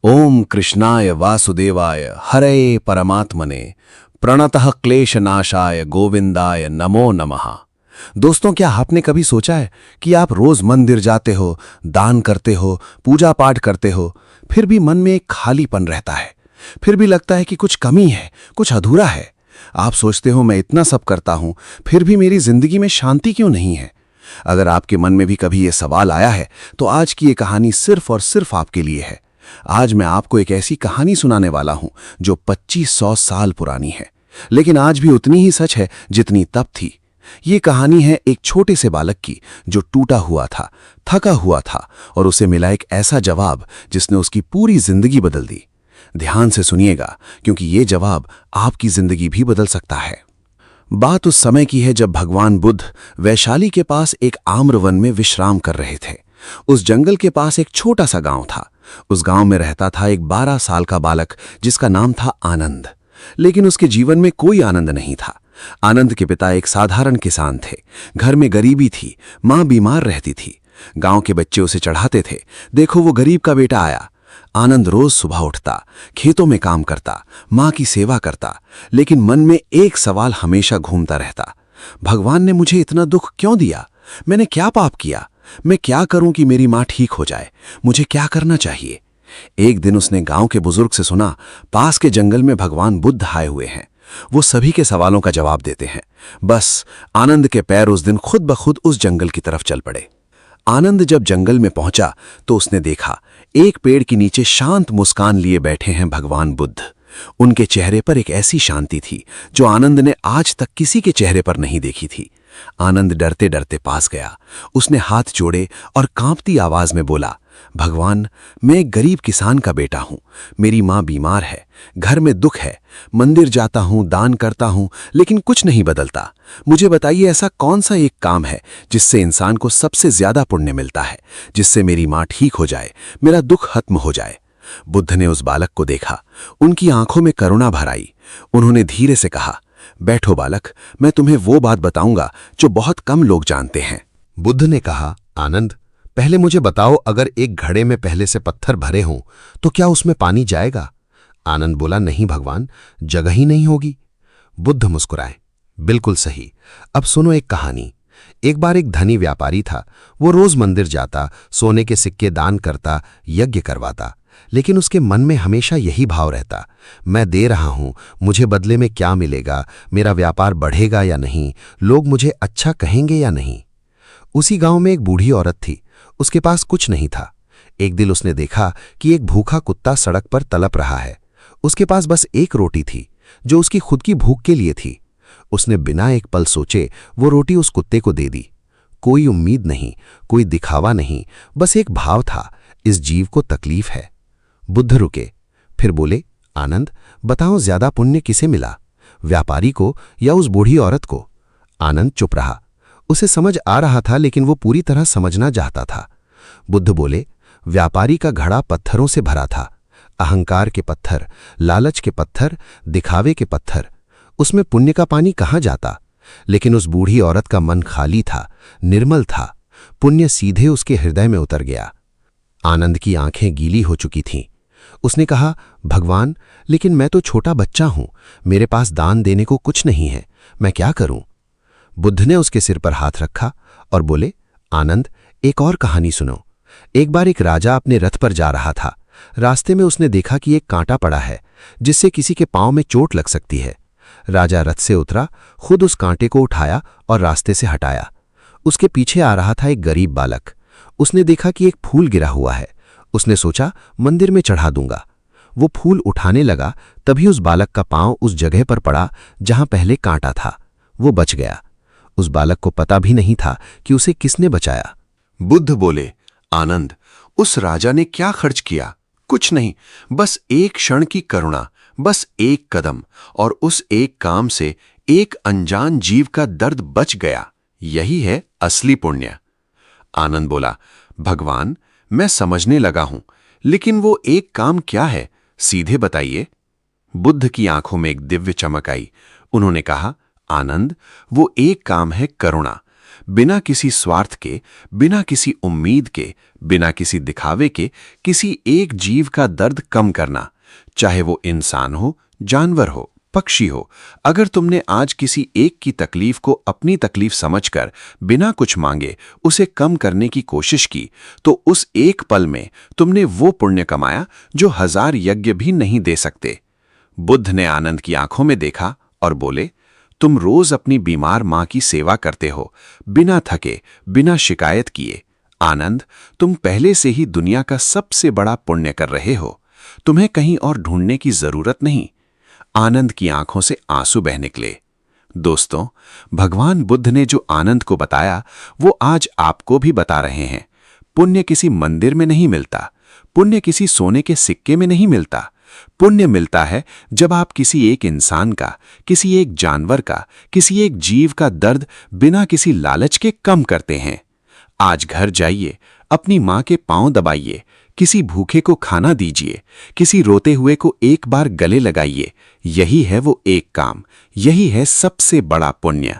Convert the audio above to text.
ओम कृष्णाय वासुदेवाय हरे परमात्मने प्रणतः क्लेशनाशाय गोविंदाय नमो नमः। दोस्तों, क्या आपने कभी सोचा है कि आप रोज मंदिर जाते हो, दान करते हो, पूजा पाठ करते हो, फिर भी मन में एक खालीपन रहता है। फिर भी लगता है कि कुछ कमी है, कुछ अधूरा है। आप सोचते हो मैं इतना सब करता हूं, फिर भी मेरी जिंदगी में शांति क्यों नहीं है। अगर आपके मन में भी कभी ये सवाल आया है तो आज की ये कहानी सिर्फ और सिर्फ आपके लिए है। आज मैं आपको एक ऐसी कहानी सुनाने वाला हूं जो 2500 साल पुरानी है, लेकिन आज भी उतनी ही सच है जितनी तब थी। ये कहानी है एक छोटे से बालक की जो टूटा हुआ था, थका हुआ था और उसे मिला एक ऐसा जवाब जिसने उसकी पूरी जिंदगी बदल दी। ध्यान से सुनिएगा, क्योंकि ये जवाब आपकी जिंदगी भी बदल सकता है। बात उस समय की है जब भगवान बुद्ध वैशाली के पास एक आम्रवन में विश्राम कर रहे थे। उस जंगल के पास एक छोटा सा गांव था। उस गांव में रहता था एक 12 साल का बालक जिसका नाम था आनंद। लेकिन उसके जीवन में कोई आनंद नहीं था। आनंद के पिता एक साधारण किसान थे। घर में गरीबी थी, मां बीमार रहती थी। गांव के बच्चे उसे चढ़ाते थे, देखो वो गरीब का बेटा आया। आनंद रोज सुबह उठता, खेतों में काम करता, मां की सेवा करता, लेकिन मन में एक सवाल हमेशा घूमता रहता। भगवान ने मुझे इतना दुख क्यों दिया? मैंने क्या पाप किया? मैं क्या करूं कि मेरी मां ठीक हो जाए? मुझे क्या करना चाहिए? एक दिन उसने गांव के बुजुर्ग से सुना, पास के जंगल में भगवान बुद्ध आए हुए हैं। वो सभी के सवालों का जवाब देते हैं। बस आनंद के पैर उस दिन खुद ब खुद उस जंगल की तरफ चल पड़े। आनंद जब जंगल में पहुंचा तो उसने देखा एक पेड़ के नीचे शांत मुस्कान लिए बैठे हैं भगवान बुद्ध। उनके चेहरे पर एक ऐसी शांति थी जो आनंद ने आज तक किसी के चेहरे पर नहीं देखी थी। आनंद डरते डरते पास गया। उसने हाथ जोड़े और कांपती आवाज में बोला, भगवान, मैं एक गरीब किसान का बेटा हूं। मेरी मां बीमार है, घर में दुख है, मंदिर जाता हूं, दान करता हूं, लेकिन कुछ नहीं बदलता। मुझे बताइए ऐसा कौन सा एक काम है जिससे इंसान को सबसे ज्यादा पुण्य मिलता है, जिससे मेरी मां ठीक हो जाए, मेरा दुख खत्म हो जाए। बुद्ध ने उस बालक को देखा। उनकी आंखों में करुणा भर आई। उन्होंने धीरे से कहा, बैठो बालक, मैं तुम्हें वो बात बताऊंगा जो बहुत कम लोग जानते हैं। बुद्ध ने कहा, आनंद, पहले मुझे बताओ, अगर एक घड़े में पहले से पत्थर भरे हों तो क्या उसमें पानी जाएगा? आनंद बोला, नहीं भगवान, जगह ही नहीं होगी। बुद्ध मुस्कुराए, बिल्कुल सही। अब सुनो एक कहानी। एक बार एक धनी व्यापारी था। वो रोज मंदिर जाता, सोने के सिक्के दान करता, यज्ञ करवाता, लेकिन उसके मन में हमेशा यही भाव रहता, मैं दे रहा हूं, मुझे बदले में क्या मिलेगा? मेरा व्यापार बढ़ेगा या नहीं? लोग मुझे अच्छा कहेंगे या नहीं? उसी गांव में एक बूढ़ी औरत थी। उसके पास कुछ नहीं था। एक दिन उसने देखा कि एक भूखा कुत्ता सड़क पर तड़प रहा है। उसके पास बस एक रोटी थी जो उसकी खुद की भूख के लिए थी। उसने बिना एक पल सोचे वो रोटी उस कुत्ते को दे दी। कोई उम्मीद नहीं, कोई दिखावा नहीं, बस एक भाव था, इस जीव को तकलीफ है। बुद्ध रुके, फिर बोले, आनंद, बताओ ज्यादा पुण्य किसे मिला, व्यापारी को या उस बूढ़ी औरत को? आनंद चुप रहा। उसे समझ आ रहा था, लेकिन वो पूरी तरह समझना चाहता था। बुद्ध बोले, व्यापारी का घड़ा पत्थरों से भरा था, अहंकार के पत्थर, लालच के पत्थर, दिखावे के पत्थर। उसमें पुण्य का पानी कहाँ जाता? लेकिन उस बूढ़ी औरत का मन खाली था, निर्मल था। पुण्य सीधे उसके हृदय में उतर गया। आनंद की आंखें गीली हो चुकी थीं। उसने कहा, भगवान, लेकिन मैं तो छोटा बच्चा हूं, मेरे पास दान देने को कुछ नहीं है, मैं क्या करूं? बुद्ध ने उसके सिर पर हाथ रखा और बोले, आनंद, एक और कहानी सुनो। एक बार एक राजा अपने रथ पर जा रहा था। रास्ते में उसने देखा कि एक कांटा पड़ा है जिससे किसी के पांव में चोट लग सकती है। राजा रथ से उतरा, खुद उस कांटे को उठाया और रास्ते से हटाया। उसके पीछे आ रहा था एक गरीब बालक। उसने देखा कि एक फूल गिरा हुआ है। उसने सोचा, मंदिर में चढ़ा दूंगा। वो फूल उठाने लगा, तभी उस बालक का पांव उस जगह पर पड़ा जहां पहले कांटा था। वो बच गया। उस बालक को पता भी नहीं था कि उसे किसने बचाया। बुद्ध बोले, आनंद, उस राजा ने क्या खर्च किया? कुछ नहीं, बस एक क्षण की करुणा, बस एक कदम, और उस एक काम से एक अनजान जीव का दर्द बच गया। यही है असली पुण्य। आनंद बोला, भगवान, मैं समझने लगा हूं, लेकिन वो एक काम क्या है, सीधे बताइए। बुद्ध की आंखों में एक दिव्य चमक आई। उन्होंने कहा, आनंद, वो एक काम है करुणा। बिना किसी स्वार्थ के, बिना किसी उम्मीद के, बिना किसी दिखावे के किसी एक जीव का दर्द कम करना, चाहे वो इंसान हो, जानवर हो, पक्षी हो। अगर तुमने आज किसी एक की तकलीफ को अपनी तकलीफ समझकर बिना कुछ मांगे उसे कम करने की कोशिश की, तो उस एक पल में तुमने वो पुण्य कमाया जो 1000 यज्ञ भी नहीं दे सकते। बुद्ध ने आनंद की आंखों में देखा और बोले, तुम रोज अपनी बीमार मां की सेवा करते हो, बिना थके, बिना शिकायत किए। आनंद, तुम पहले से ही दुनिया का सबसे बड़ा पुण्य कर रहे हो। तुम्हें कहीं और ढूंढने की जरूरत नहीं। आनंद की आंखों से आंसू बह निकले। दोस्तों, भगवान बुद्ध ने जो आनंद को बताया वो आज आपको भी बता रहे हैं। पुण्य किसी मंदिर में नहीं मिलता, पुण्य किसी सोने के सिक्के में नहीं मिलता। पुण्य मिलता है जब आप किसी एक इंसान का, किसी एक जानवर का, किसी एक जीव का दर्द बिना किसी लालच के कम करते हैं। आज घर जाइए, अपनी मां के पांव दबाइए, किसी भूखे को खाना दीजिए, किसी रोते हुए को एक बार गले लगाइए। यही है वो एक काम, यही है सबसे बड़ा पुण्य।